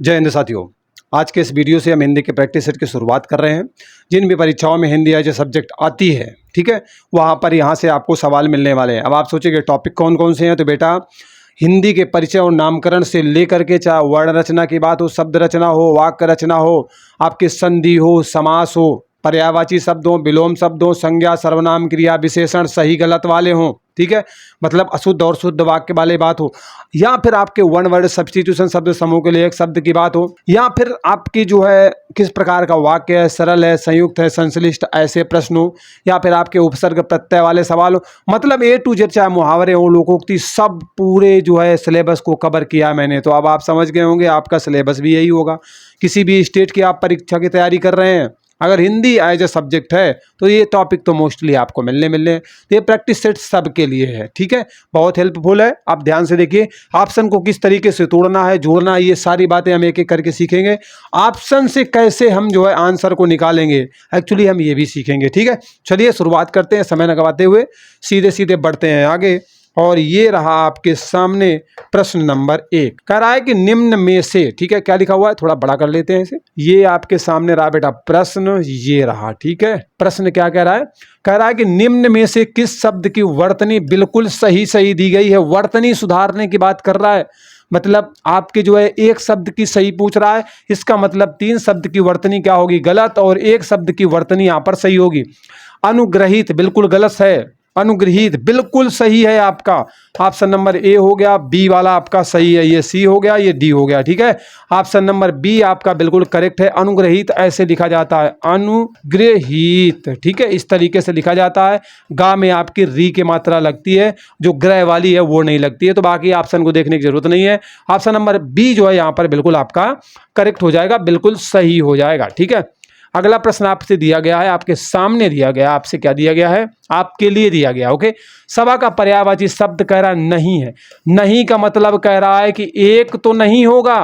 जय हिंद साथियों। आज के इस वीडियो से हम हिंदी के प्रैक्टिस सेट की शुरुआत कर रहे हैं। जिन भी परीक्षाओं में हिंदी एज ए सब्जेक्ट आती है, ठीक है, वहाँ पर यहाँ से आपको सवाल मिलने वाले हैं। अब आप सोचेंगे टॉपिक कौन कौन से हैं, तो बेटा हिंदी के परिचय और नामकरण से लेकर के चाहे वर्ण रचना की बात हो, शब्द रचना हो, वाक्य रचना हो, आपके संधि हो, समास हो, पर्यायवाची शब्द हो, विलोम शब्द हो, संज्ञा, सर्वनाम, क्रिया, विशेषण सही गलत वाले हों, ठीक है, मतलब अशुद्ध और शुद्ध वाक्य वाले बात हो, या फिर आपके वन वर्ड सब्स्टिट्यूशन शब्द समूह के लिए एक शब्द की बात हो, या फिर आपकी जो है किस प्रकार का वाक्य है, सरल है, संयुक्त है, संश्लिष्ट, ऐसे प्रश्न हो, या फिर आपके उपसर्ग प्रत्यय वाले सवाल हो, मतलब ए टू जेड, चाहे मुहावरे हो, लोकोक्ति, सब पूरे जो है सिलेबस को कवर किया मैंने। तो अब आप समझ गए होंगे आपका सिलेबस भी यही होगा। किसी भी स्टेट की आप परीक्षा की तैयारी कर रहे हैं, अगर हिंदी एज ए सब्जेक्ट है तो ये टॉपिक तो मोस्टली आपको मिलने तो ये प्रैक्टिस सेट सबके लिए है, ठीक है, बहुत हेल्पफुल है। आप ध्यान से देखिए, ऑप्शन को किस तरीके से तोड़ना है, जोड़ना है, ये सारी बातें हम एक एक करके सीखेंगे। ऑप्शन से कैसे हम जो है आंसर को निकालेंगे, एक्चुअली हम ये भी सीखेंगे, ठीक है। चलिए शुरुआत करते हैं, समय न गवाते हुए सीधे सीधे बढ़ते हैं आगे। और ये रहा आपके सामने प्रश्न नंबर 1। कह रहा है कि निम्न में से, ठीक है, क्या लिखा हुआ है, थोड़ा बड़ा कर लेते हैं इसे। ये आपके सामने रहा बेटा प्रश्न, ये रहा, ठीक है। प्रश्न क्या कह रहा है? कह रहा है कि निम्न में से किस शब्द की वर्तनी बिल्कुल सही दी गई है। वर्तनी सुधारने की बात कर रहा है, मतलब आपके जो है एक शब्द की सही पूछ रहा है, इसका मतलब 3 शब्द की वर्तनी क्या होगी, गलत, और एक शब्द की वर्तनी यहां पर सही होगी। अनुग्रहित बिल्कुल गलत है, अनुग्रहित बिल्कुल सही है आपका। ऑप्शन नंबर ए हो गया, बी वाला आपका सही है, ये सी हो गया, ये डी हो गया, ठीक है। ऑप्शन नंबर बी आपका बिल्कुल करेक्ट है। अनुग्रहित ऐसे लिखा जाता है, अनुग्रहित, ठीक है, इस तरीके से लिखा जाता है। गा में आपकी री की मात्रा लगती है, जो ग्रह वाली है वो नहीं लगती है। तो बाकी ऑप्शन को देखने की जरूरत नहीं है। ऑप्शन नंबर बी जो है यहाँ पर बिल्कुल आपका करेक्ट हो जाएगा, बिल्कुल सही हो जाएगा, ठीक है। अगला प्रश्न आपसे दिया गया है, आपके सामने दिया गया, आपसे क्या दिया गया है, आपके लिए दिया गया, ओके। सभा का पर्यायवाची शब्द कह रहा नहीं है। नहीं का मतलब कह रहा है कि एक तो नहीं होगा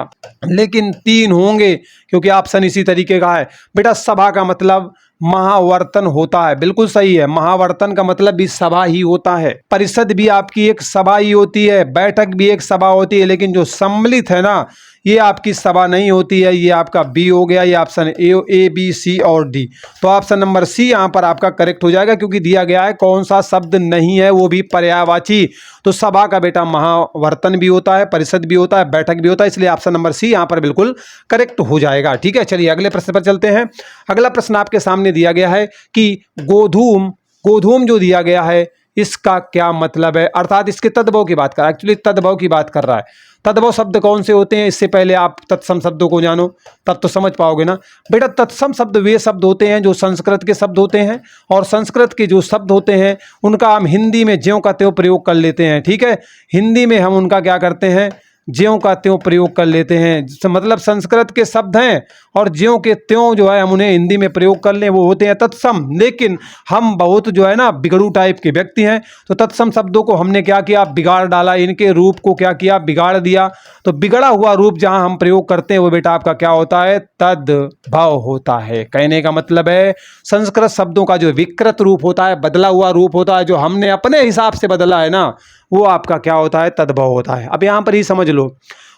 लेकिन 3 होंगे, क्योंकि ऑप्शन इसी तरीके का है। बेटा सभा का मतलब महावर्तन होता है, बिल्कुल सही है। महावर्तन का मतलब भी सभा ही होता है। परिषद भी आपकी एक सभा ही होती है, बैठक भी एक सभा होती है, लेकिन जो सम्मिलित है ना, ये आपकी सभा नहीं होती है। ये आपका बी हो गया, ये ऑप्शन ए बी सी और डी। तो ऑप्शन नंबर सी यहाँ पर आपका करेक्ट हो जाएगा, क्योंकि दिया गया है कौन सा शब्द नहीं है, वो भी पर्यायवाची। तो सभा का बेटा महावर्तन भी होता है, परिषद भी होता है, बैठक भी होता है, इसलिए ऑप्शन नंबर सी यहाँ पर बिल्कुल करेक्ट हो जाएगा, ठीक है। चलिए अगले प्रश्न पर चलते हैं। अगला प्रश्न आपके सामने दिया गया है कि गोधूम, गोधूम जो दिया गया है इसका क्या मतलब है, अर्थात इसके तद्भव की बात कर रहा है, एक्चुअली तद्भव की बात कर रहा है। तद्भव शब्द कौन से होते हैं, इससे पहले आप तत्सम शब्दों को जानो, तब तो समझ पाओगे ना। बेटा तत्सम शब्द वे शब्द होते हैं जो संस्कृत के शब्द होते हैं, और संस्कृत के जो शब्द होते हैं उनका हम हिंदी में ज्यों का त्यों प्रयोग कर लेते हैं, ठीक है। हिंदी में हम उनका क्या करते हैं, ज्यों का त्यों प्रयोग कर लेते हैं। मतलब संस्कृत के शब्द हैं और ज्यों के त्यों जो है हम उन्हें हिंदी में प्रयोग कर लें, वो होते हैं तत्सम। लेकिन हम बहुत जो है ना बिगड़ू टाइप के व्यक्ति हैं, तो तत्सम शब्दों को हमने क्या किया, बिगाड़ डाला, इनके रूप को क्या किया, बिगाड़ दिया। तो बिगड़ा हुआ रूप जहां हम प्रयोग करते हैं वो बेटा आपका क्या होता है, तद्भव होता है। कहने का मतलब है संस्कृत शब्दों का जो विकृत रूप होता है, बदला हुआ रूप होता है, जो हमने अपने हिसाब से बदला है ना, वो आपका क्या होता है, तद्भव होता है। अब यहां पर ही समझ लो,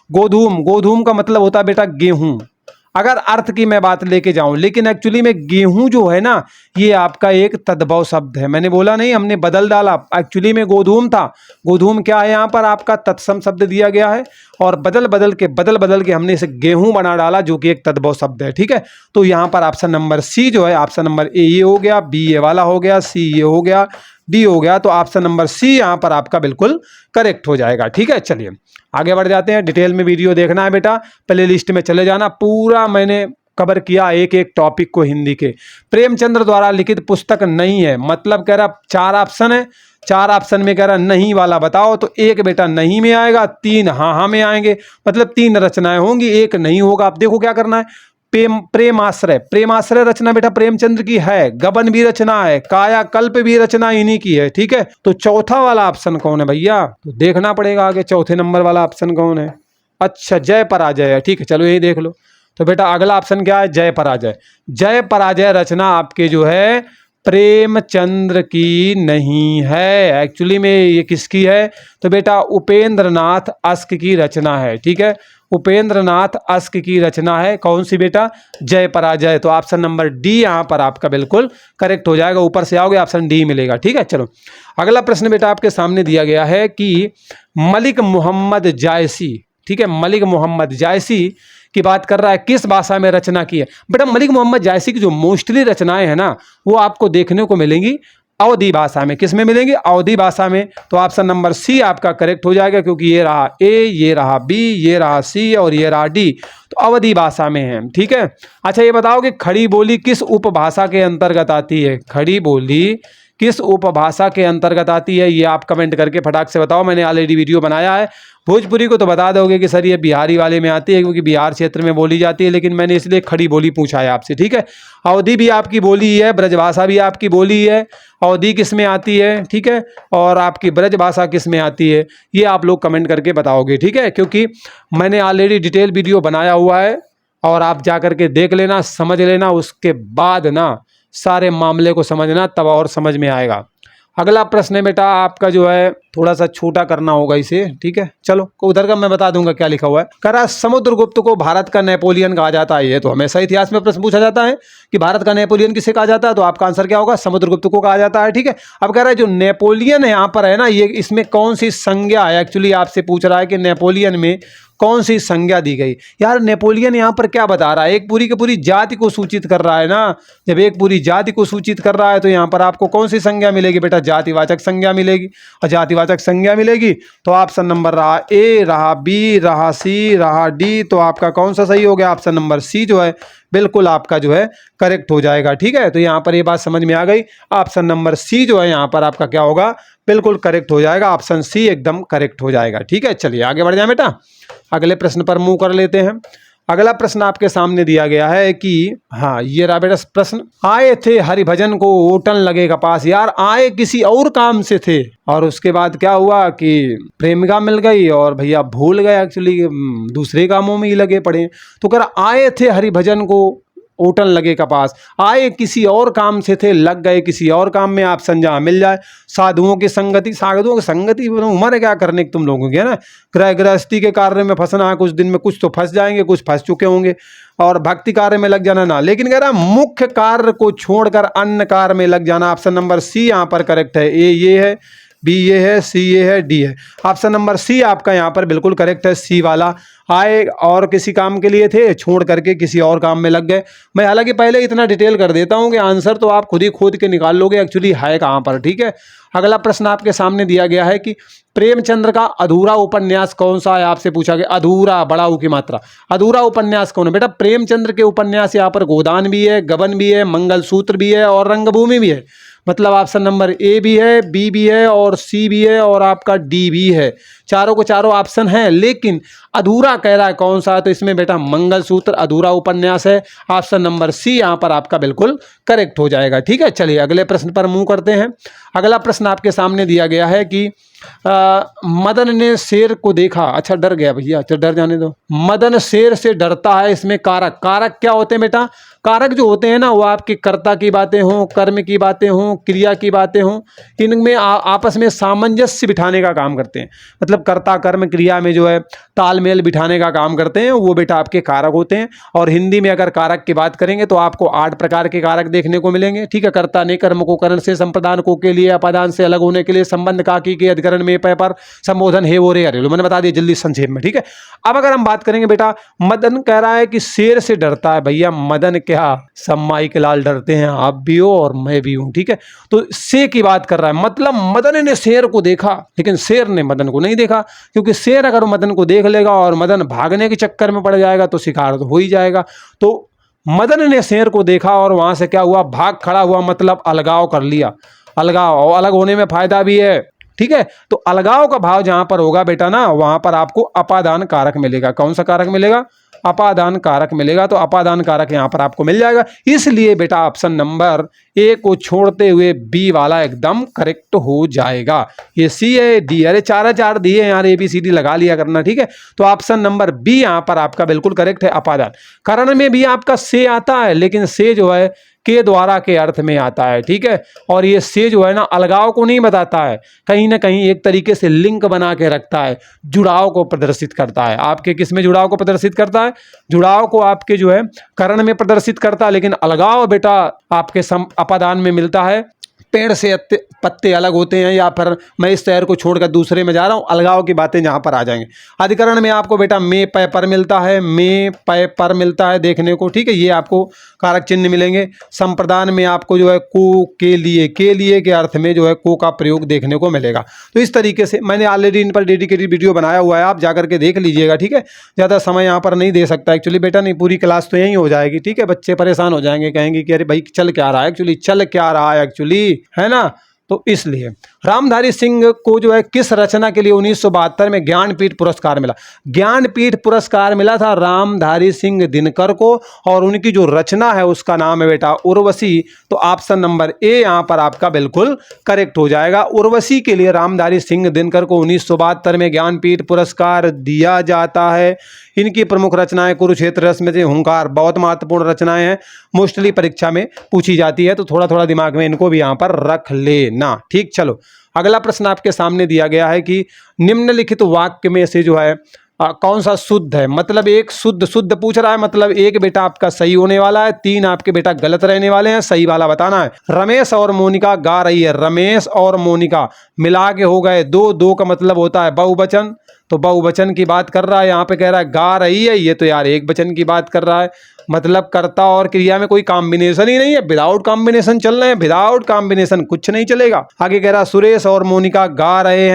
गोधूम, गोधूम का मतलब होता है बेटा गेहूं, अगर अर्थ की मैं बात लेके जाऊं, लेकिन एक्चुअली में गेहूं जो है ना, ये आपका एक तद्भव शब्द है। मैंने बोला नहीं, हमने बदल डाला, एक्चुअली में गोधूम था। गोधूम क्या है, यहां पर आपका तत्सम शब्द दिया गया है, और बदल बदल के हमने इसे गेहूं बना डाला, जो कि एक तद्भव शब्द है, ठीक है। तो यहां पर ऑप्शन नंबर सी जो है, ऑप्शन नंबर ए ये हो गया, बी ये वाला हो गया, सी ये हो गया, डी हो गया। तो ऑप्शन नंबर सी यहां पर आपका बिल्कुल करेक्ट हो जाएगा, ठीक है। चलिए आगे बढ़ जाते हैं। डिटेल में वीडियो देखना है बेटा, प्ले लिस्ट में चले जाना, पूरा मैंने कवर किया एक एक टॉपिक को हिंदी के। प्रेमचंद्र द्वारा लिखित पुस्तक नहीं है, मतलब कह रहा 4 ऑप्शन है, 4 ऑप्शन में कह रहा नहीं वाला बताओ, तो एक बेटा नहीं में आएगा, 3 हाँ में आएंगे, मतलब 3 रचनाएं होंगी, एक नहीं होगा। आप देखो क्या करना है, प्रेमाश्रय, प्रेमाश्रय रचना बेटा प्रेमचंद्र की है, गबन भी रचना है, कायाकल्प भी रचना इन्हीं की है, ठीक है। तो चौथा वाला ऑप्शन कौन है भैया, तो देखना पड़ेगा आगे चौथे नंबर वाला ऑप्शन कौन है। अच्छा जय पराजय है, ठीक है, चलो यही देख लो। तो बेटा अगला ऑप्शन क्या है, जय पराजय। जय पराजय रचना आपके जो है प्रेमचंद्र की नहीं है, एक्चुअली में ये किसकी है, तो बेटा उपेंद्र नाथ अस्क की रचना है, ठीक है। उपेंद्र नाथ अस्क की रचना है। कौन सी बेटा? जय पराजय। तो ऑप्शन नंबर डी यहाँ पर आपका बिल्कुल करेक्ट हो जाएगा। ऊपर से आओगे ऑप्शन डी मिलेगा। ठीक है, चलो अगला प्रश्न बेटा आपके सामने दिया गया है कि मलिक मोहम्मद जायसी, ठीक है, मलिक मोहम्मद जायसी की बात कर रहा है, किस भाषा में रचना की है? बेटा मलिक मोहम्मद जायसी की जो मोस्टली रचनाएं हैं ना वो आपको देखने को मिलेंगी अवधी भाषा में। किस में मिलेंगी? अवधी भाषा में। तो ऑप्शन नंबर सी आपका करेक्ट हो जाएगा, क्योंकि ये रहा ए, ये रहा बी, ये रहा सी और ये रहा डी, तो अवधी भाषा में है। ठीक है, अच्छा ये बताओ कि खड़ी बोली किस उपभाषा के अंतर्गत आती है? खड़ी बोली किस उपभाषा के अंतर्गत आती है? ये आप कमेंट करके फटाक से बताओ। मैंने ऑलरेडी वीडियो बनाया है। भोजपुरी को तो बता दोगे कि सर ये बिहारी वाले में आती है क्योंकि बिहार क्षेत्र में बोली जाती है, लेकिन मैंने इसलिए खड़ी बोली पूछा है आपसे। ठीक है, अवधी भी आपकी बोली है, ब्रजभाषा भी आपकी बोली है। अवधी किस में आती है, ठीक है, और आपकी ब्रजभाषा किस में आती है, ये आप लोग कमेंट करके बताओगे। ठीक है, क्योंकि मैंने ऑलरेडी डिटेल वीडियो बनाया हुआ है और आप जा करके देख लेना, समझ लेना, उसके बाद ना सारे मामले को समझना, तब और समझ में आएगा। अगला प्रश्न है बेटा आपका जो है थोड़ा सा छोटा करना होगा इसे। ठीक है, चलो उधर का मैं बता दूंगा क्या लिखा हुआ है। कह रहा समुद्रगुप्त को भारत का नेपोलियन कहा जाता है। ये तो हमेशा इतिहास में प्रश्न पूछा जाता है कि भारत का नेपोलियन किसे कहा जाता है, तो आपका आंसर क्या होगा? समुद्रगुप्त को कहा जाता है। ठीक है, अब कह रहा है जो नेपोलियन है यहाँ पर है ना, ये इसमें कौन सी संज्ञा है? एक्चुअली आपसे पूछ रहा है कि नेपोलियन में कौन सी संज्ञा दी गई। यार नेपोलियन यहाँ पर क्या बता रहा है? एक पूरी की पूरी जाति को सूचित कर रहा है ना। जब एक पूरी जाति को सूचित कर रहा है तो यहाँ पर आपको कौन सी संज्ञा मिलेगी बेटा? जातिवाचक संज्ञा मिलेगी। और जातिवाचक संज्ञा मिलेगी तो ऑप्शन नंबर रहा ए, रहा बी, रहा सी, रहा डी, तो आपका कौन सा सही हो गया? ऑप्शन नंबर सी जो है बिल्कुल आपका जो है करेक्ट हो जाएगा। ठीक है, तो यहाँ पर ये बात समझ में आ गई। ऑप्शन नंबर सी जो है यहाँ पर आपका क्या होगा? बिल्कुल करेक्ट हो जाएगा। ऑप्शन सी एकदम करेक्ट हो जाएगा। ठीक है, चलिए आगे बढ़ जाए बेटा, अगले प्रश्न पर मूव कर लेते हैं। अगला प्रश्न आपके सामने दिया गया है कि हाँ ये रहा बेटा प्रश्न, आए थे हरिभजन को ओटन लगे कपास। यार आए किसी और काम से थे और उसके बाद क्या हुआ कि प्रेमिका मिल गई और भैया भूल गए, एक्चुअली दूसरे कामों में ही लगे पड़े। तो कह रहा आए थे हरिभजन को ओटन लगे कपास, आए किसी और काम से थे लग गए किसी और काम में। ऑप्शन जहाँ मिल जाए, साधुओं की संगति, साधुओं की संगति उम्र है क्या करने की तुम लोगों की, है ना। गृह गृहस्थी के कार्य में फंसना है, कुछ दिन में कुछ तो फंस जाएंगे, कुछ फंस चुके होंगे, और भक्ति कार्य में लग जाना ना। लेकिन कह रहा मुख्य कार्य को छोड़कर अन्य कार्य में लग जाना। ऑप्शन नंबर सी यहाँ पर करेक्ट है। ए ये है, बी ये है, सी ये है, डी है। ऑप्शन नंबर सी आपका यहाँ पर बिल्कुल करेक्ट है, सी वाला। आए और किसी काम के लिए थे, छोड़ करके किसी और काम में लग गए। मैं हालांकि पहले इतना डिटेल कर देता हूँ कि आंसर तो आप खुद ही खोद के निकाल लोगे एक्चुअली है कहाँ पर। ठीक है, अगला प्रश्न आपके सामने दिया गया है कि प्रेमचंद्र का अधूरा उपन्यास कौन सा है, आपसे पूछा गया। अधूरा, बड़ा ऊ की मात्रा, अधूरा उपन्यास कौन है बेटा? प्रेमचंद्र के उपन्यास यहाँ पर गोदान भी है, गबन भी है, मंगलसूत्र भी है और रंगभूमि भी है। मतलब ऑप्शन नंबर ए भी है, बी भी है और सी भी है और आपका डी भी है। चारों को चारों ऑप्शन हैं, लेकिन अधूरा कह रहा है कौन सा है, तो इसमें बेटा मंगलसूत्र अधूरा उपन्यास है। ऑप्शन नंबर सी यहाँ पर आपका बिल्कुल करेक्ट हो जाएगा। ठीक है, चलिए अगले प्रश्न पर मूव करते हैं। अगला प्रश्न आपके सामने दिया गया है कि मदन ने शेर को देखा। अच्छा डर गया भैया, अच्छा डर जाने दो। मदन शेर से डरता है, इसमें कारक, कारक क्या होते हैं बेटा? कारक जो होते हैं ना वो आपके कर्ता की बातें हों, कर्म की बातें हों, क्रिया की बातें हों, इनमें आपस में सामंजस्य बिठाने का काम करते हैं। मतलब कर्ता कर्म क्रिया में जो है तालमेल बिठाने का काम करते हैं, वो बेटा आपके कारक होते हैं। और हिंदी में अगर कारक की बात करेंगे तो आपको 8 प्रकार के कारक देखने को मिलेंगे। ठीक है, कर्ता ने कर्म को करण से, संप्रदान को के लिए, अपादान से अलग होने के लिए, संबंध काकी के अधिकरण में पे पर, संबोधन हे वो रे अरे लो, मैंने बता दिया जल्दी संक्षेप में। ठीक है, अब अगर हम बात करेंगे बेटा, मदन कह रहा है कि शेर से डरता है। भैया मदन क्या सम्माई के लाल डरते हैं, आप भी हो और मैं भी हूं। ठीक है, तो से की बात कर रहा है, मतलब मदन ने शेर को देखा लेकिन शेर ने मदन को नहीं देखा, क्योंकि शेर अगर मदन को देख लेगा और मदन भागने के चक्कर में पड़ जाएगा तो शिकार तो हो ही जाएगा। तो मदन ने शेर को देखा और वहां से क्या हुआ, भाग खड़ा हुआ, मतलब अलगाव कर लिया। अलगाव, और अलग होने में फायदा भी है। ठीक है, तो अलगाव का भाव जहां पर होगा बेटा ना, वहां पर आपको अपादान कारक मिलेगा। कौन सा कारक मिलेगा? अपादान कारक मिलेगा। तो अपादान कारक यहां पर आपको मिल जाएगा। इसलिए बेटा ऑप्शन नंबर ए को छोड़ते हुए बी वाला एकदम करेक्ट हो जाएगा। ये सी है, डी, अरे 4 दिए यार, ABCD लगा लिया करना। ठीक है, तो ऑप्शन नंबर बी यहां पर आपका बिल्कुल करेक्ट है, अपादान। करण में भी आपका से आता है, लेकिन से जो है के द्वारा के अर्थ में आता है, ठीक है। और ये से जो है ना अलगाव को नहीं बताता है, कहीं ना कहीं एक तरीके से लिंक बना के रखता है, जुड़ाव को प्रदर्शित करता है। आपके किस में जुड़ाव को प्रदर्शित करता है? जुड़ाव को आपके जो है करण में प्रदर्शित करता है, लेकिन अलगाव बेटा आपके अपादान में मिलता है। पेड़ से पत्ते अलग होते हैं, या फिर मैं इस शहर को छोड़कर दूसरे में जा रहा हूँ, अलगाव की बातें जहाँ पर आ जाएंगे। अधिकरण में आपको बेटा में पय पर मिलता है, में पय पर मिलता है देखने को, ठीक है, ये आपको कारक चिन्ह मिलेंगे। संप्रदान में आपको जो है को, के लिए के अर्थ में जो है को का प्रयोग देखने को मिलेगा। तो इस तरीके से मैंने ऑलरेडी इन पर डेडिकेटेड वीडियो बनाया हुआ है, आप जाकर के देख लीजिएगा, ठीक है। ज़्यादा समय यहाँ पर नहीं दे सकता एक्चुअली बेटा, नहीं पूरी क्लास तो यहीं हो जाएगी, ठीक है। बच्चे परेशान हो जाएंगे, कहेंगे कि अरे भाई चल क्या रहा है एक्चुअली, चल क्या रहा है एक्चुअली, है ना। तो इसलिए रामधारी सिंह को जो है किस रचना के लिए 1972 में ज्ञानपीठ पुरस्कार मिला? ज्ञानपीठ पुरस्कार मिला था रामधारी सिंह दिनकर को, और उनकी जो रचना है उसका नाम है बेटा उर्वशी। तो ऑप्शन नंबर ए यहाँ पर आपका बिल्कुल करेक्ट हो जाएगा। उर्वशी के लिए रामधारी सिंह दिनकर को 1972 में ज्ञानपीठ पुरस्कार दिया जाता है। इनकी प्रमुख रचनाएं कुरुक्षेत्र रश्मि हुंकार, बहुत महत्वपूर्ण रचनाएं हैं, मोस्टली परीक्षा में पूछी जाती है, तो थोड़ा थोड़ा दिमाग में इनको भी यहाँ पर रख लेना, ठीक। चलो अगला प्रश्न आपके सामने दिया गया है कि निम्नलिखित वाक्य में से जो है कौन सा शुद्ध है? मतलब एक शुद्ध पूछ रहा है, मतलब एक बेटा आपका सही होने वाला है, 3 आपके बेटा गलत रहने वाले हैं, सही वाला बताना है। रमेश और मोनिका गा रही है, रमेश और मोनिका मिला के हो गए 2 का मतलब होता है बहुवचन, तो बहुवचन की बात कर रहा है, यहाँ पे कह रहा है गा रही है, ये तो यार एक वचन की बात कर रहा है, मतलब कर्ता और क्रिया में कोई कॉम्बिनेशन ही नहीं है, विदाउट कॉम्बिनेशन चल रहे हैं, विदाउट कॉम्बिनेशन कुछ नहीं चलेगा। आगे कह रहा सुरेश और मोनिका गा रहे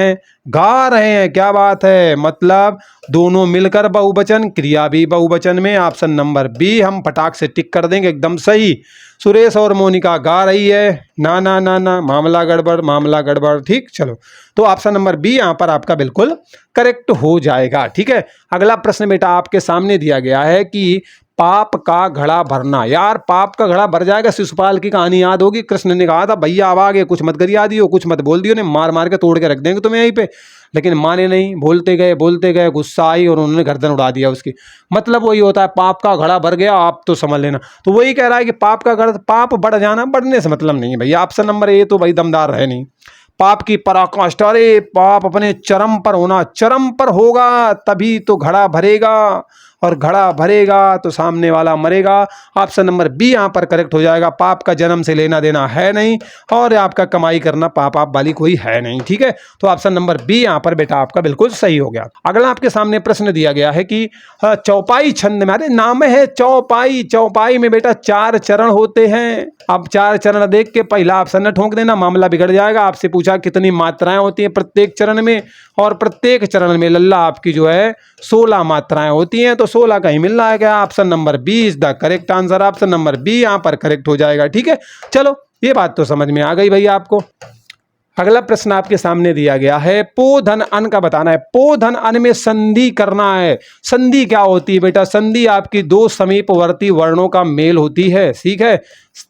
हैं, क्या बात है, मतलब दोनों मिलकर बहुवचन, क्रिया भी बहुवचन में। ऑप्शन नंबर बी हम फटाक से टिक कर देंगे, एकदम सही। सुरेश और मोनिका गा रही है, ना ना ना ना, मामला गड़बड़, ठीक। चलो तो ऑप्शन नंबर बी यहाँ पर आपका बिल्कुल करेक्ट हो जाएगा, ठीक है। अगला प्रश्न बेटा आपके सामने दिया गया है कि पाप का घड़ा भरना। यार पाप का घड़ा भर जाएगा, शिशुपाल की कहानी याद होगी। कृष्ण ने कहा था भैया अब आगे कुछ मत गरिया दियो, कुछ मत बोल दियो, ने मार मार के तोड़ के रख देंगे तुम्हें यहीं पे। लेकिन माने नहीं, बोलते गए, गुस्सा आई और उन्होंने गर्दन उड़ा दिया उसकी। मतलब वही होता है, पाप का घड़ा भर गया, आप तो समझ लेना। तो वही कह रहा है कि पाप का घड़ा, पाप बढ़ जाना, बढ़ने से मतलब नहीं है भैया। ऑप्शन नंबर ए तो भाई दमदार है नहीं। पाप की पराकाष्ठा, अरे पाप अपने चरम पर होना, चरम पर होगा तभी तो घड़ा भरेगा, और घड़ा भरेगा तो सामने वाला मरेगा। ऑप्शन नंबर बी यहाँ पर करेक्ट हो जाएगा। पाप का जन्म से लेना देना है नहीं, और आपका कमाई करना पाप आप वाली कोई है नहीं, ठीक है। तो ऑप्शन नंबर बी यहाँ पर बेटा आपका बिल्कुल सही हो गया। अगला आपके सामने प्रश्न दिया गया है कि चौपाई छंद में, अरे नाम है चौपाई, चौपाई में बेटा 4 चरण होते हैं। अब 4 चरण देख के पहला ऑप्शन न ठोक देना, मामला बिगड़ जाएगा। आपसे पूछा कितनी मात्राएं होती हैं प्रत्येक चरण में, और प्रत्येक चरण में लल्ला आपकी जो है 16 मात्राएं होती हैं, तो 16 का ही मिल रहा है क्या? Option number B is the correct answer. Option number B यहाँ पर करेक्ट हो जाएगा, ठीक है। चलो ये बात तो समझ में आ गई भैया आपको। अगला प्रश्न आपके सामने दिया गया है, पो धन अन का बताना है। पो धन अन में संधि करना है। संधि क्या होती है बेटा? संधि आपकी 2 समीपवर्ती वर्णों का मेल होती है, ठीक है।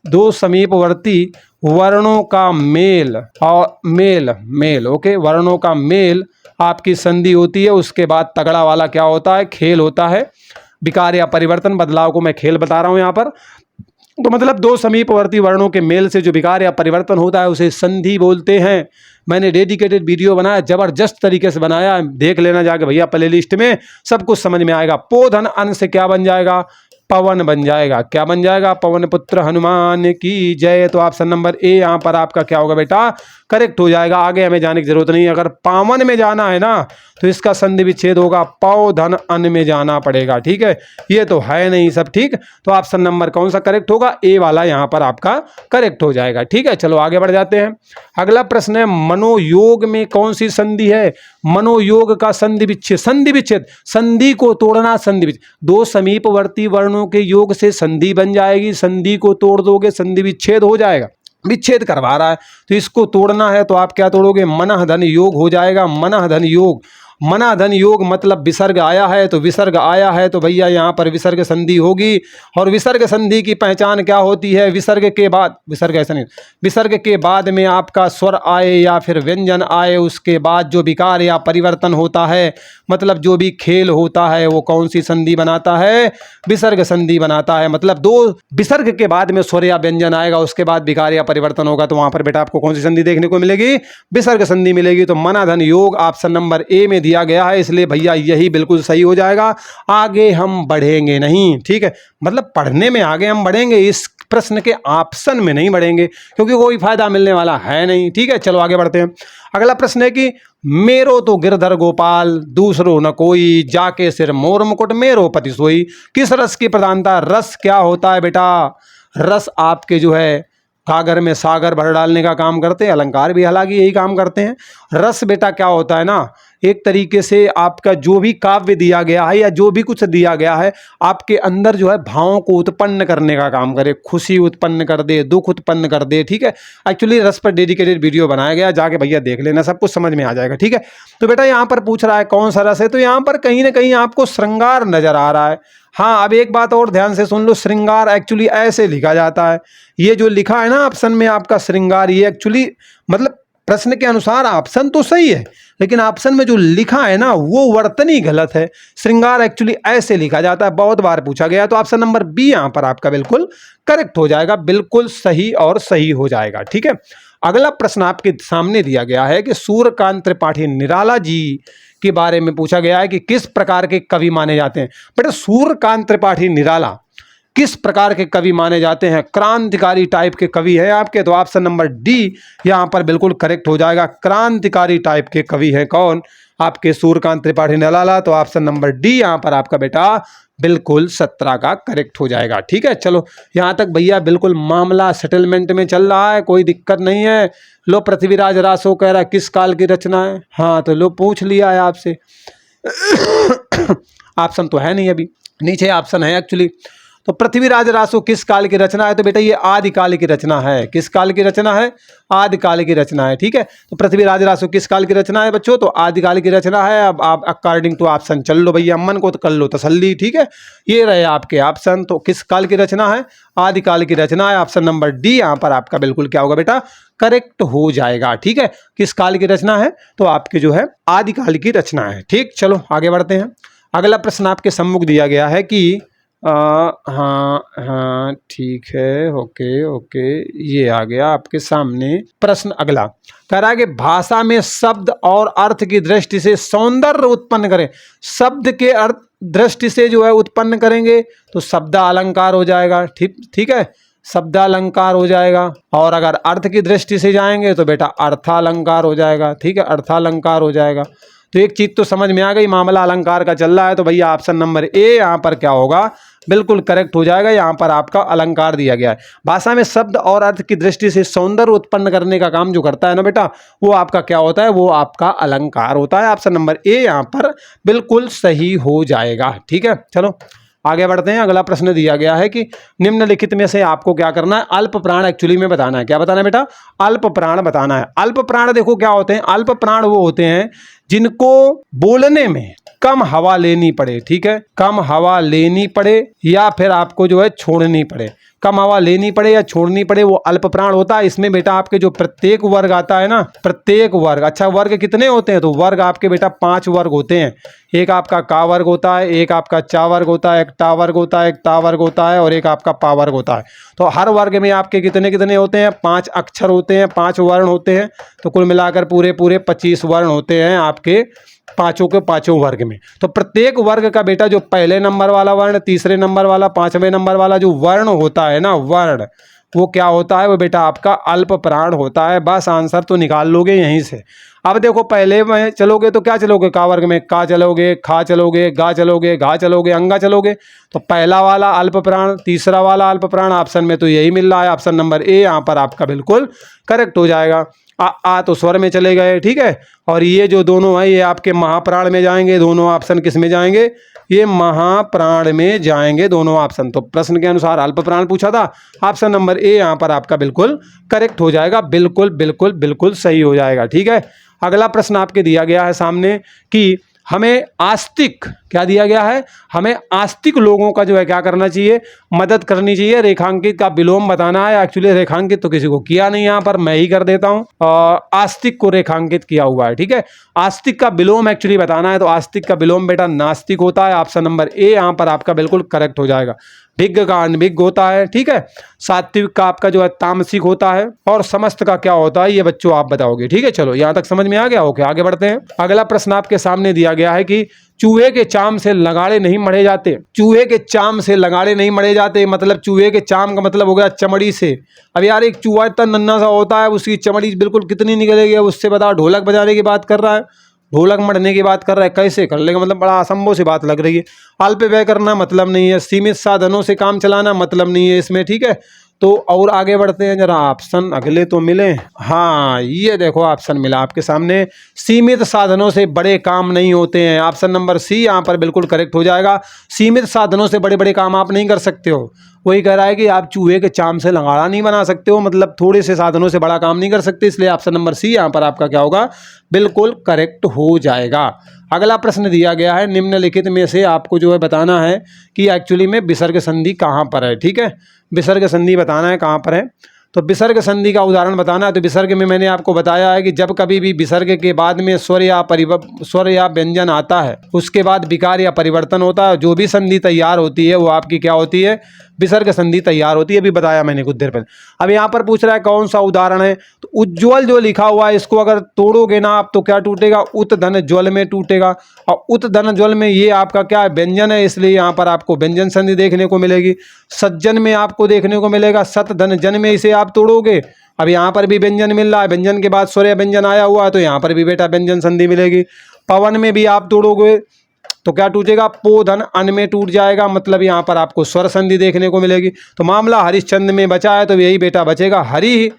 2 समीपवर्ती वर्णों का मेल, और मेल ओके, वर्णों का मेल आपकी संधि होती है। उसके बाद तगड़ा वाला क्या होता है? खेल होता है। विकार या परिवर्तन, बदलाव को मैं खेल बता रहा हूं यहाँ पर। तो मतलब 2 समीपवर्ती वर्णों के मेल से जो विकार या परिवर्तन होता है उसे संधि बोलते हैं। मैंने डेडिकेटेड वीडियो बनाया, जबरदस्त तरीके से बनाया, देख लेना जाके भैया प्लेलिस्ट में, सब कुछ समझ में आएगा। पो धन अन से क्या बन जाएगा? पवन बन जाएगा। क्या बन जाएगा? पवन पुत्र हनुमान की जय। तो ऑप्शन नंबर ए यहाँ पर आपका क्या होगा बेटा? करेक्ट हो जाएगा। आगे हमें जाने की जरूरत नहीं है। अगर पावन में जाना है ना तो इसका संधि विच्छेद होगा, पौ धन अन में जाना पड़ेगा, ठीक है। ये तो है नहीं सब, ठीक। तो ऑप्शन नंबर कौन सा करेक्ट होगा? ए वाला यहाँ पर आपका करेक्ट हो जाएगा, ठीक है। चलो आगे बढ़ जाते हैं। अगला प्रश्न है, मनोयोग में कौन सी संधि है? मनोयोग का संधि विच्छेद, संधि को तोड़ना, संधि विच्छेद। 2 समीपवर्ती वर्णों के योग से संधि बन जाएगी, संधि को तोड़ दोगे संधि विच्छेद हो जाएगा। विच्छेद करवा रहा है तो इसको तोड़ना है, तो आप क्या तोड़ोगे? मनः धन योग हो जाएगा, मनः धन योग। मनाधन योग मतलब विसर्ग आया है, तो विसर्ग आया है तो भैया यहाँ पर विसर्ग संधि होगी। और विसर्ग संधि की पहचान क्या होती है? विसर्ग के बाद, विसर्ग ऐसा नहीं, विसर्ग के बाद में आपका स्वर आए या फिर व्यंजन आए, उसके बाद जो विकार या परिवर्तन होता है, मतलब जो भी खेल होता है वो कौन सी संधि बनाता है? विसर्ग संधि बनाता है। मतलब दो विसर्ग के बाद में स्वर या व्यंजन आएगा, उसके बाद विकार या परिवर्तन होगा, तो वहां पर बेटा आपको कौन सी संधि देखने को मिलेगी? विसर्ग संधि मिलेगी। तो मनाधन योग ऑप्शन नंबर ए में दिया गया है, इसलिए भैया यही बिल्कुल सही हो जाएगा। आगे हम बढ़ेंगे नहीं, ठीक है, मतलब पढ़ने में आगे हम बढ़ेंगे, इस प्रश्न के ऑप्शन में नहीं बढ़ेंगे क्योंकि कोई फायदा मिलने वाला है नहीं। ठीक है, चलो आगे बढ़ते हैं। अगला प्रश्न है कि मेरो तो गिरधर गोपाल दूसरो न कोई, जाके सिर मोर मुकुट मेरो पति सोई। किस रस की प्रधानता? रस क्या होता है बेटा? रस आपके जो है कागर में सागर भर डालने का काम करते हैं, अलंकार भी हालांकि यही काम करते हैं। रस बेटा क्या होता है ना, एक तरीके से आपका जो भी काव्य दिया गया है या जो भी कुछ दिया गया है आपके अंदर जो है भावों को उत्पन्न करने का काम करे, खुशी उत्पन्न कर दे, दुख उत्पन्न कर दे। ठीक है, एक्चुअली रस पर डेडिकेटेड वीडियो बनाया गया, जाके भैया देख लेना, सब कुछ समझ में आ जाएगा। ठीक है, तो बेटा यहाँ पर पूछ रहा है कौन सा रस है, तो यहाँ पर कहीं ना कहीं आपको श्रृंगार नजर आ रहा है। हाँ, अब एक बात और ध्यान से सुन लो, श्रृंगार एक्चुअली ऐसे लिखा जाता है, ये जो लिखा है ना ऑप्शन में आपका श्रृंगार, ये एक्चुअली मतलब प्रश्न के अनुसार ऑप्शन तो सही है, लेकिन ऑप्शन में जो लिखा है ना वो वर्तनी गलत है। श्रृंगार एक्चुअली ऐसे लिखा जाता है, बहुत बार पूछा गया, तो ऑप्शन नंबर बी यहाँ पर आपका बिल्कुल करेक्ट हो जाएगा, बिल्कुल सही और सही हो जाएगा। ठीक है, अगला प्रश्न आपके सामने दिया गया है कि सूर्यकांत त्रिपाठी निराला जी के बारे में पूछा गया है कि किस प्रकार के कवि माने जाते हैं। बेटा सूर्यकांत त्रिपाठी निराला किस प्रकार के कवि माने जाते हैं? क्रांतिकारी टाइप के कवि है आपके, तो ऑप्शन नंबर डी यहाँ पर बिल्कुल करेक्ट हो जाएगा। क्रांतिकारी टाइप के कवि है कौन? आपके सूर्यकांत त्रिपाठी निराला, तो ऑप्शन नंबर डी यहाँ पर आपका बेटा बिल्कुल 17 का करेक्ट हो जाएगा। ठीक है, चलो यहाँ तक भैया बिल्कुल मामला सेटलमेंट में चल रहा है, कोई दिक्कत नहीं है। लो पृथ्वीराज रासो कह रहा है किस काल की रचना है, हाँ तो लो पूछ लिया है आपसे। ऑप्शन तो है नहीं, अभी नीचे ऑप्शन है एक्चुअली। तो पृथ्वीराज रासो किस काल की रचना है, तो बेटा ये आदिकाल की रचना है। किस काल की रचना है? आदिकाल की रचना है। ठीक है, तो पृथ्वीराज रासो किस काल की रचना है बच्चों? तो आदिकाल की रचना है। अब आप अकॉर्डिंग टू ऑप्शन चल लो भैया, मन को तो कर लो तसल्ली। ठीक है, ये रहे आपके ऑप्शन। तो किस काल की रचना है? आदिकाल की रचना है। ऑप्शन नंबर डी यहाँ पर आपका बिल्कुल क्या होगा बेटा? करेक्ट हो जाएगा। ठीक है, किस काल की रचना है? तो आपके जो है आदिकाल की रचना है। ठीक, चलो आगे बढ़ते हैं। अगला प्रश्न आपके सम्मुख दिया गया है कि हाँ ठीक है, ओके, ये आ गया आपके सामने प्रश्न। अगला कह रहा है कि भाषा में शब्द और अर्थ की दृष्टि से सौंदर्य उत्पन्न करें। शब्द के अर्थ दृष्टि से जो है उत्पन्न करेंगे तो शब्द अलंकार हो जाएगा। ठीक है, शब्द अलंकार हो जाएगा। और अगर अर्थ की दृष्टि से जाएंगे तो बेटा अर्थालंकार हो जाएगा। ठीक है, अर्थालंकार हो जाएगा। तो एक चीज तो समझ में आ गई, मामला अलंकार का चल रहा है, तो भैया ऑप्शन नंबर ए यहाँ पर क्या होगा? बिल्कुल करेक्ट हो जाएगा। यहाँ पर आपका अलंकार दिया गया है। भाषा में शब्द और अर्थ की दृष्टि से सौंदर्य उत्पन्न करने का काम जो करता है ना बेटा, वो आपका क्या होता है? वो आपका अलंकार होता है। ऑप्शन नंबर ए यहाँ पर बिल्कुल सही हो जाएगा। ठीक है, चलो आगे बढ़ते हैं। अगला प्रश्न दिया गया है कि निम्नलिखित में से आपको क्या करना है? अल्प प्राण एक्चुअली में बताना है। क्या बताना है बेटा? अल्प प्राण बताना है। अल्प प्राण देखो क्या होते हैं? अल्प प्राण वो होते हैं जिनको बोलने में कम हवा लेनी पड़े। ठीक है, कम हवा लेनी पड़े या फिर आपको जो है छोड़नी पड़े। कम हवा लेनी पड़े या छोड़नी पड़े, वो अल्प प्राण होता है। इसमें बेटा आपके जो प्रत्येक वर्ग आता है ना, प्रत्येक वर्ग, अच्छा वर्ग कितने होते हैं? तो वर्ग आपके बेटा 5 वर्ग होते हैं। एक आपका का वर्ग होता है, एक आपका चा वर्ग होता है, एक टा वर्ग होता है, एक ता वर्ग होता है और एक आपका पा वर्ग होता है। तो हर वर्ग में आपके कितने कितने होते हैं? 5 अक्षर होते हैं, 5 वर्ण होते हैं। तो कुल मिलाकर पूरे 25 वर्ण होते हैं आपके पांचों के पांचों वर्ग में। तो प्रत्येक वर्ग का बेटा जो पहले नंबर वाला वर्ण, तीसरे नंबर वाला, 5वें नंबर वाला जो वर्ण होता है ना, वर्ण, वो क्या होता है? वो बेटा आपका अल्प प्राण होता है। बस आंसर तो निकाल लोगे यहीं से। अब देखो पहले में चलोगे तो क्या चलोगे? का वर्ग में का चलोगे, खा चलोगे, गा चलोगे, घा चलोगे, अंगा चलोगे। तो पहला वाला अल्प प्राण, तीसरा वाला अल्प प्राण, ऑप्शन में तो यही मिल रहा है। ऑप्शन नंबर ए यहाँ पर आपका बिल्कुल करेक्ट हो जाएगा। आ तो स्वर में चले गए। ठीक है, और ये जो दोनों है ये आपके महाप्राण में जाएंगे। दोनों ऑप्शन किस में जाएंगे? ये महाप्राण में जाएंगे दोनों ऑप्शन। तो प्रश्न के अनुसार अल्प प्राण पूछा था, ऑप्शन नंबर ए यहाँ पर आपका बिल्कुल करेक्ट हो जाएगा। बिल्कुल बिल्कुल बिल्कुल सही हो जाएगा। ठीक है, अगला प्रश्न आपके दिया गया है सामने कि हमें आस्तिक, क्या दिया गया है, हमें आस्तिक लोगों का जो है क्या करना चाहिए, मदद करनी चाहिए। रेखांकित का विलोम बताना है। एक्चुअली रेखांकित तो किसी को किया नहीं, यहाँ पर मैं ही कर देता हूँ। आस्तिक को रेखांकित किया हुआ है, ठीक है। आस्तिक का विलोम एक्चुअली बताना है, तो आस्तिक का विलोम बेटा नास्तिक होता है। ऑप्शन नंबर ए यहाँ पर आपका बिल्कुल करेक्ट हो जाएगा। भिज्ञ का अनभिज्ञ होता है, ठीक है। सात्विक का आपका जो है तामसिक होता है, और समस्त का क्या होता है ये बच्चों आप बताओगे, ठीक है। चलो यहाँ तक समझ में आ गया। ओके, आगे बढ़ते हैं। अगला प्रश्न आपके सामने दिया गया है कि चूहे के चाम से लगाड़े नहीं मढ़े जाते। चूहे के चाम से लगाड़े नहीं मढ़े जाते, मतलब चूहे के चाम का मतलब हो गया चमड़ी से। अब यार एक चूहा इतना नन्हा सा होता है, उसकी चमड़ी बिल्कुल कितनी निकलेगी, उससे बताओ। ढोलक बजाने की बात कर रहा है, ढोलक मढ़ने की बात कर रहा है, कैसे कर लेगा, मतलब बड़ा असंभव सी बात लग रही है। अल्प व्यय करना मतलब नहीं है, सीमित साधनों से काम चलाना मतलब नहीं है इसमें, ठीक है। तो और आगे बढ़ते हैं जरा, ऑप्शन अगले तो मिले। हाँ, ये देखो ऑप्शन मिला आपके सामने, सीमित साधनों से बड़े काम नहीं होते हैं। ऑप्शन नंबर सी यहाँ पर बिल्कुल करेक्ट हो जाएगा। सीमित साधनों से बड़े बड़े काम आप नहीं कर सकते हो। वही कह रहा है कि आप चूहे के चाम से लगाड़ा नहीं बना सकते हो, मतलब थोड़े से साधनों से बड़ा काम नहीं कर सकते, इसलिए ऑप्शन नंबर सी यहाँ पर आपका क्या होगा, बिल्कुल करेक्ट हो जाएगा। अगला प्रश्न दिया गया है, निम्नलिखित में से आपको जो है बताना है कि एक्चुअली में विसर्ग संधि कहाँ पर है, ठीक है। विसर्ग संधि बताना है कहाँ पर है, तो विसर्ग संधि का उदाहरण बताना है। तो विसर्ग में मैंने आपको बताया है कि जब कभी भी विसर्ग के बाद में स्वर या व्यंजन आता है, उसके बाद विकार या परिवर्तन होता है, जो भी संधि तैयार होती है वो आपकी क्या होती है, विसर्ग संधि तैयार होती है। अभी बताया मैंने कुछ देर पहले। अब यहाँ पर पूछ रहा है कौन सा उदाहरण है, तो उज्ज्वल जो लिखा हुआ है इसको अगर तोड़ोगे ना आप तो क्या टूटेगा, उत धन ज्वल में टूटेगा। और उत धन ज्वल में ये आपका क्या है, व्यंजन है, इसलिए यहाँ पर आपको व्यंजन संधि देखने को मिलेगी। सज्जन में आपको देखने को मिलेगा सत धन जन में, इसे आप तोड़ोगे। अब यहाँ पर भी व्यंजन मिल रहा है, व्यंजन के बाद स्वर व्यंजन आया हुआ है, तो यहाँ पर भी बेटा व्यंजन संधि मिलेगी। पवन में भी आप तोड़ोगे तो क्या टूटेगा, पो धन अन में टूट जाएगा, मतलब यहाँ पर आपको स्वर संधि देखने को मिलेगी। तो मामला हरिश्चंद्र में बचा है, तो यही बेटा बचेगा, हरि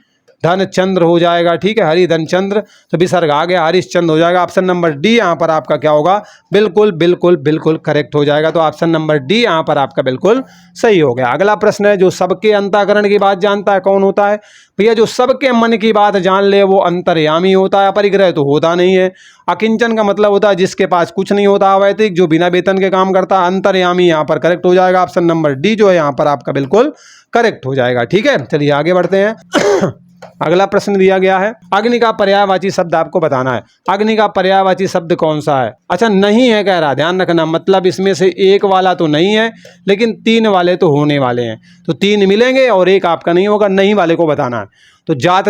धन चंद्र हो जाएगा, ठीक है। हरि धन चंद्र, तो विसर्ग आ गया, हरिश्चंद्र हो जाएगा। ऑप्शन नंबर डी यहाँ पर आपका क्या होगा, बिल्कुल बिल्कुल बिल्कुल करेक्ट हो जाएगा। तो ऑप्शन नंबर डी यहाँ पर आपका बिल्कुल सही हो गया। अगला प्रश्न है, जो सबके अंतःकरण की बात जानता है कौन होता है, भैया जो सबके मन की बात जान ले वो अंतर्यामी होता है, अपरिग्रह तो होता नहीं है। अकिंचन का मतलब होता है जिसके पास कुछ नहीं होता, अवैतिक जो बिना वेतन के काम करता है। अंतर्यामी यहाँ पर करेक्ट हो जाएगा। ऑप्शन नंबर डी जो है यहाँ पर आपका बिल्कुल करेक्ट हो जाएगा, ठीक है। चलिए आगे बढ़ते हैं। अगला प्रश्न दिया गया है, अग्नि का पर्यायवाची शब्द आपको बताना है। अग्नि का पर्यायवाची शब्द कौन सा है, अच्छा नहीं है कह रहा, ध्यान रखना, मतलब इसमें से एक वाला तो नहीं है, लेकिन तीन वाले तो होने वाले हैं। तो तीन मिलेंगे और एक आपका नहीं होगा, नहीं वाले को बताना है। तो जात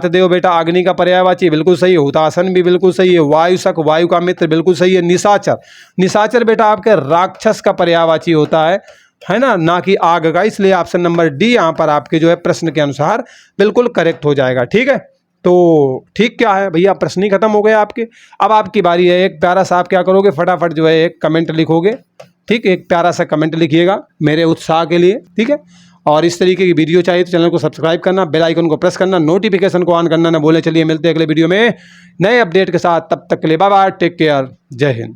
देव बेटा अग्नि का पर्यायवाची बिल्कुल सही है। हुतासन भी बिल्कुल सही है। वायुसक वायु का मित्र बिल्कुल सही है। निशाचर बेटा आपके राक्षस का पर्यायवाची होता है ना कि आग का, इसलिए ऑप्शन नंबर डी यहाँ पर आपके जो है प्रश्न के अनुसार बिल्कुल करेक्ट हो जाएगा, ठीक है। तो ठीक क्या है भैया, प्रश्न ही खत्म हो गए आपके। अब आपकी बारी है, एक प्यारा सा आप क्या करोगे, फटाफट जो है एक कमेंट लिखोगे, ठीक, एक प्यारा सा कमेंट लिखिएगा मेरे उत्साह के लिए, ठीक है। और इस तरीके की वीडियो चाहिए तो चैनल को सब्सक्राइब करना, बेल आइकन को प्रेस करना, नोटिफिकेशन को ऑन करना ना बोले। चलिए मिलते हैं अगले वीडियो में नए अपडेट के साथ, तब तक के लिए बाय बाय, टेक केयर, जय हिंद।